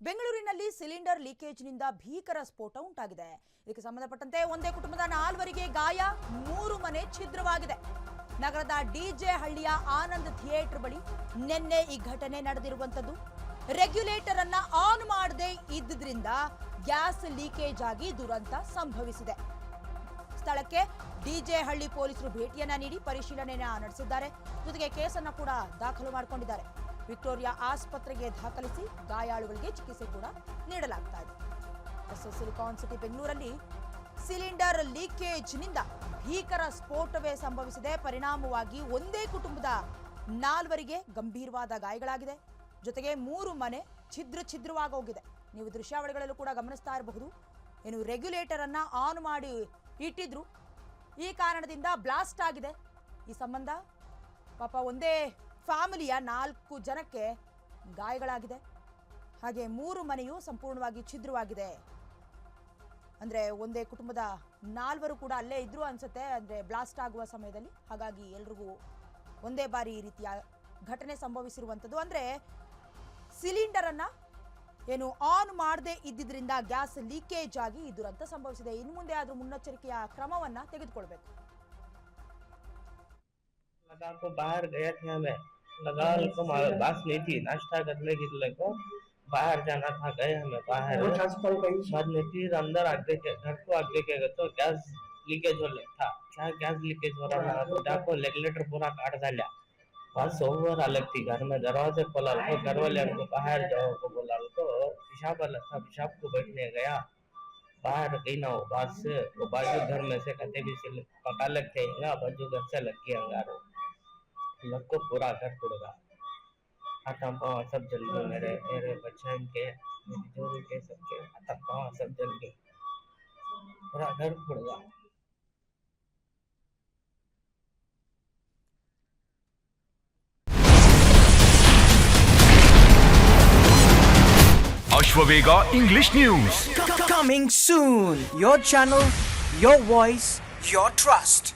ಬೆಂಗಳೂರಿನಲ್ಲಿ ಸಿಲಿಂಡರ್ ಲೀಕೇಜ್ನಿಂದ ಭೀಕರ ಸ್ಫೋಟ ಉಂಟಾಗಿದೆ. ಇದಕ್ಕೆ ಸಂಬಂಧಪಟ್ಟಂತೆ ಒಂದೇ ಕುಟುಂಬದ 4 ಗಾಯ, 3 ಮನೆ ಛಿದ್ರವಾಗಿದೆ. ನಗರದ ಡಿಜೆ ಹಳ್ಳಿಯ ಆನಂದ್ ಥಿಯೇಟರ್ ಬಳಿ ನಿನ್ನೆ ಈ ಘಟನೆ ನಡೆದಿರುವಂತದ್ದು. ರೆಗ್ಯುಲೇಟರ್ ಅನ್ನ ಆನ್ ಮಾಡದೆ ಇದ್ದಿದ್ರಿಂದ ಗ್ಯಾಸ್ ಲೀಕೇಜ್ ಆಗಿ ದುರಂತ ಸಂಭವಿಸಿದೆ. ಸ್ಥಳಕ್ಕೆ ಡಿಜೆ ಹಳ್ಳಿ ಪೊಲೀಸರು ಭೇಟಿಯನ್ನ ನೀಡಿ ಪರಿಶೀಲನೆಯನ್ನ ನಡೆಸಿದ್ದಾರೆ. ಜೊತೆಗೆ ಕೇಸನ್ನ ಕೂಡ ದಾಖಲು ಮಾಡಿಕೊಂಡಿದ್ದಾರೆ. ವಿಕ್ಟೋರಿಯಾ ಆಸ್ಪತ್ರೆಗೆ ದಾಖಲಿಸಿ ಗಾಯಾಳುಗಳಿಗೆ ಚಿಕಿತ್ಸೆ ಕೂಡ ನೀಡಲಾಗ್ತಾ ಇದೆ. ಸಿಲಿಕಾನ್ ಸಿಟಿ ಬೆಂಗಳೂರಲ್ಲಿ ಸಿಲಿಂಡರ್ ಲೀಕೇಜ್ನಿಂದ ಭೀಕರ ಸ್ಫೋಟವೇ ಸಂಭವಿಸಿದೆ. ಪರಿಣಾಮವಾಗಿ ಒಂದೇ ಕುಟುಂಬದ 4 ಗಂಭೀರವಾದ ಗಾಯಗಳಾಗಿದೆ. ಜೊತೆಗೆ 3 ಮನೆ ಛಿದ್ರವಾಗಿ ಹೋಗಿದೆ. ನೀವು ದೃಶ್ಯಾವಳಿಗಳಲ್ಲೂ ಕೂಡ ಗಮನಿಸ್ತಾ ಇರಬಹುದು. ಏನು ರೆಗ್ಯುಲೇಟರ್ ಅನ್ನ ಆನ್ ಮಾಡಿ ಇಟ್ಟಿದ್ರು, ಈ ಕಾರಣದಿಂದ ಬ್ಲಾಸ್ಟ್ ಆಗಿದೆ. ಈ ಸಂಬಂಧ ಪಾಪ ಒಂದೇ ಫ್ಯಾಮಿಲಿಯ 4 ಜನಕ್ಕೆ ಗಾಯಗಳಾಗಿದೆ. ಹಾಗೆ 3 ಮನೆಯೂ ಸಂಪೂರ್ಣವಾಗಿ ಛಿದ್ರವಾಗಿದೆ. ಅಂದ್ರೆ ಒಂದೇ ಕುಟುಂಬದ 4 ಕೂಡ ಅಲ್ಲೇ ಇದ್ರು ಅನ್ಸುತ್ತೆ, ಅಂದ್ರೆ ಬ್ಲಾಸ್ಟ್ ಆಗುವ ಸಮಯದಲ್ಲಿ. ಹಾಗಾಗಿ ಎಲ್ರಿಗೂ ಒಂದೇ ಬಾರಿ ಈ ರೀತಿಯ ಘಟನೆ ಸಂಭವಿಸಿರುವಂಥದ್ದು. ಅಂದ್ರೆ ಸಿಲಿಂಡರ್ ಅನ್ನ ಏನು ಆನ್ ಮಾಡದೆ ಇದ್ದಿದ್ರಿಂದ ಗ್ಯಾಸ್ ಲೀಕೇಜ್ ಆಗಿ ಈ ದುರಂತ ಸಂಭವಿಸಿದೆ. ಇನ್ನು ಮುಂದೆ ಆದ್ರೂ ಮುನ್ನೆಚ್ಚರಿಕೆಯ ಕ್ರಮವನ್ನ ತೆಗೆದುಕೊಳ್ಬೇಕು. लगा को बाहर गया था, मैं लगा को बात नहीं थी, नाश्ता करने के लिए को बाहर जाना था, गए हमें बाहर बाद में फिर अंदर आगे के घर को आगे के तो गैस लीकेज हो था. क्या गैस लीकेज हो रहा था तो डाको रेगुलेटर पूरा काट डाला. बस ओवर अलग थी. घर में दरवाजे खोला तो घर वाले हमको बाहर जाओ को बोला तो पेशाब अलग था. पेशाब को बैठने गया बाहर गई ना वो बात से वो बाजू घर में से कहते भी से पका लगते हैं बाजू घर से लग के अंगारो लग को पूरा घर टूटेगा. हाथ पाँव सब जल गए. मेरे बच्चे के जो के सबके हाथ पाँव सब जल गए. पूरा घर टूटेगा. Ashwavega English News. Coming soon. Your channel, your voice, your trust.